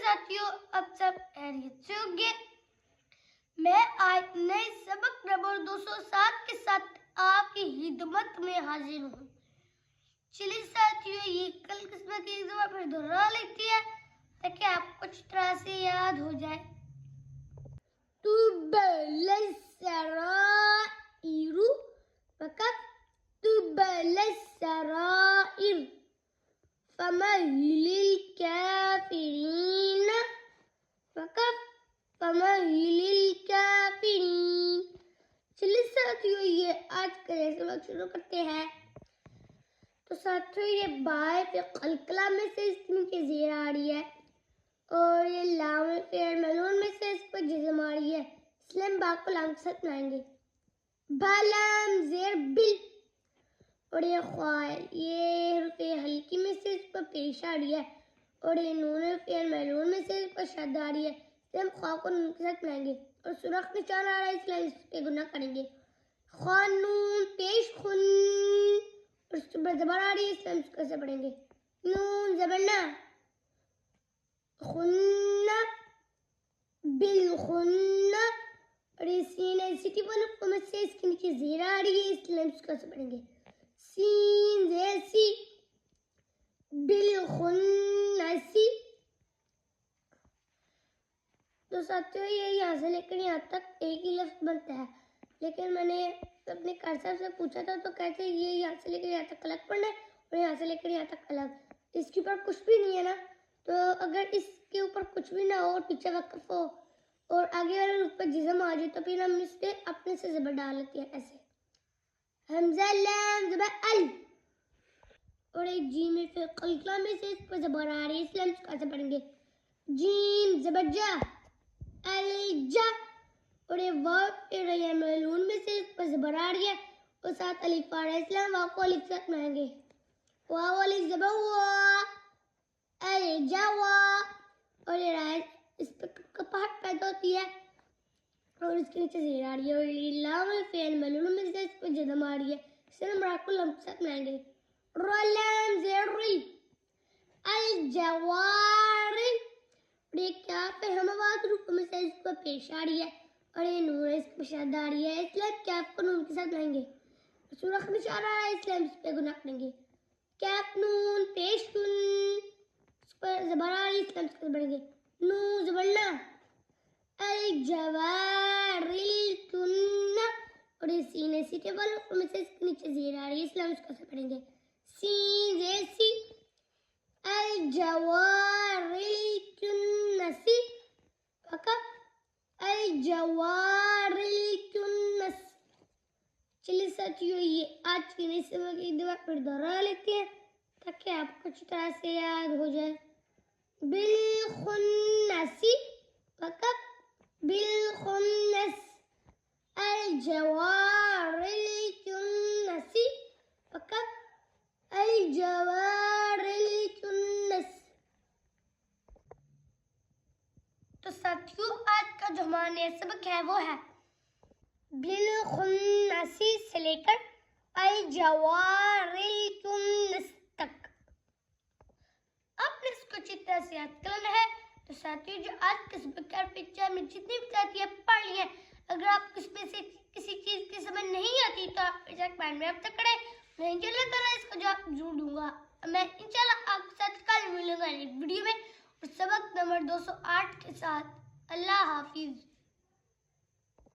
ساتھیوں، اب سب خیریت سے ہوں گے۔ میں آج نئے سبق نمبر 207 کے ساتھ آپ کی خدمت میں حاضر ہوں۔ چلیے ساتھیوں، یہ کل قسمت کی ایک دفعہ پھر دہرا لیتی ہے تاکہ آپ کو اچھی طرح سے یاد ہو جائے۔ تبل السرائر تبل السرائر فمهل الكافرين فمهل الكافرين۔ چلیے ساتھیوں، یہ آج کا سبق شروع کرتے ہیں۔ تو ساتھیوں، یہ بائے پہ قلقلہ میں سے اس کے نیچے زیر آ رہی ہے اور یہ لام فعل ملعون میں سے اس پر جزم آ رہی ہے، اس لیے ہم با کو لام کے ساتھ ملائیں گے۔ بلام زیر بل، اور یہ خوائل، یہ حرف حلقی میں سے اس پر پیش آ رہی ہے اور یہ نون فعل ملعون میں سے اس پر شد آ رہی ہے، اس لیے ہم خواہ کو نون کے ساتھ ملائیں گے اور سرخ نشان آ رہا ہے، اس لیے اس پہ گناہ کریں گے۔ خانون پیش خن، اور اس پر زبر آ رہی ہے، اس لیے ہم اس کو ایسے پڑھیں گے، نون زبرنا خن بالخن، اور یہ سین سٹی والے میں سے اس کے نیچے زیر آ رہی ہے، اس لیے ہم اس کو ایسے پڑھیں گے، سین زیر سی بالخنسی۔ تو ساتھیوں، یہ یہاں سے لے کر یہاں تک ایک ہی لفظ بنتا ہے، لیکن میں نے اپنے قاری صاحب سے پوچھا تھا تو کہتے ہیں یہ یہاں سے لے کر یہاں تک الگ پڑھنا ہے اور یہاں سے لے کر یہاں تک الگ۔ اس کے اوپر کچھ بھی نہیں ہے نا، تو اگر اس کے اوپر کچھ بھی نہ ہو اور پیچھے وقف ہو اور آگے والے روپ پر جزم آ جائے تو پھر ہم اس پہ اپنے سے زبر ڈال لیتے ہیں، ایسے حمزہ لام زبر ال، اور ایک جیم پھر قلقلہ میں سے اس پر زبر آ رہی ہے، اس لیے ہم اس کو ایسے پڑھیں گے، جیم زبر جا الجا، اور یہ واو پھر یہ ملعون میں سے اس پر زبر آ رہی ہے اور ساتھ الف آ رہا ہے، اس لیے ہم واو کو الف ساتھ ملائیں گے، واو الف زبر وا الجوا، اور یہ رائے اس پر کپاہٹ پیدا ہوتی ہے اور اس کے نیچے زیر آ رہی ہے، اور یہ لام فعل ملعون میں سے اس پر جزم آ رہی ہے، اس لیے ہم را کو لام کے ساتھ ملائیں گے، رلام زیر ری الجوار، اور یہ کیا پہ ہموات روپ میں سے اس پر پیش آ رہی ہے اور یہ نون اس پر شد آ رہی ہے، اس لیے کیف کو نون کے ساتھ ملائیں گے، سرخ نشان آ رہا ہے، اس لیے ہم اس پہ گناہ کریں گے، کیف نون پیش کن، اس پر زبر آ رہی ہے، اس لیے ہم اس کو پڑھیں گے، نون زبرنا الجوار الکن، اور یہ سین سیٹے والے میں سے اس کے نیچے زیر آ رہی ہے، اس لیے ہم اس کو پڑھیں گے، سین زیر سی الجوار الکنسی، الجوار الکنس۔ چلیے ساتھیوں، یہ آج کے نئے سبق ایک دفعہ پھر دہرا لیتے ہیں تاکہ آپ کو اچھی طرح سے یاد ہو جائے۔ بالخنسی بالخنس الجوار الکنسی الجوار الکنس۔ تو ساتھیوں، آج کا جو ہمارا نیا سبق ہے وہ ہے بالخنسی سے لے کر الجوار الکنس تک۔ آپ نے اس کو اچھی طرح سے یاد کرنا ہے۔ تو ساتھیوں، جو آج کا سبق ہے پکچر میں جتنی بھی ساتھی پڑھ لی ہیں، اگر آپ کو اس میں سے کسی چیز کی سمجھ نہیں آتی تو آپ میرے ساتھ کمنٹ میں اب تک کریں، میں انشاءاللہ تعالیٰ اس کو جواب ضرور دوں گا۔ میں انشاءاللہ آپ کے ساتھ کل ملوں گا ایک ویڈیو میں اور سبق نمبر 208 کے ساتھ۔ اللہ حافظ۔